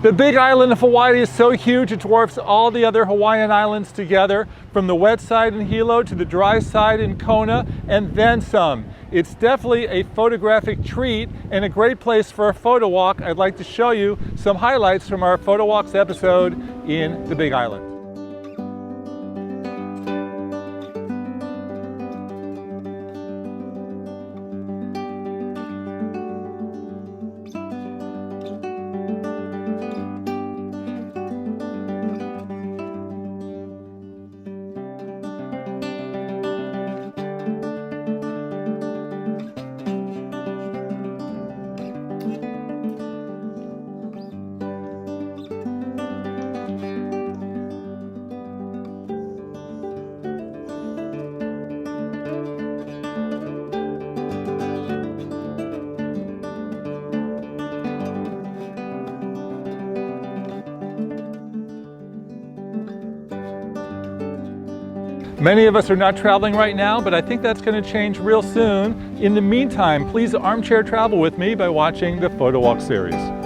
The Big Island of Hawaii is so huge it dwarfs all the other Hawaiian islands together, from the wet side in Hilo to the dry side in Kona, and then some. It's definitely a photographic treat and a great place for a photo walk. I'd like to show you some highlights from our Photowalks episode in the Big Island. Many of us are not traveling right now, but I think that's going to change real soon. In the meantime, please armchair travel with me by watching the Photowalk series.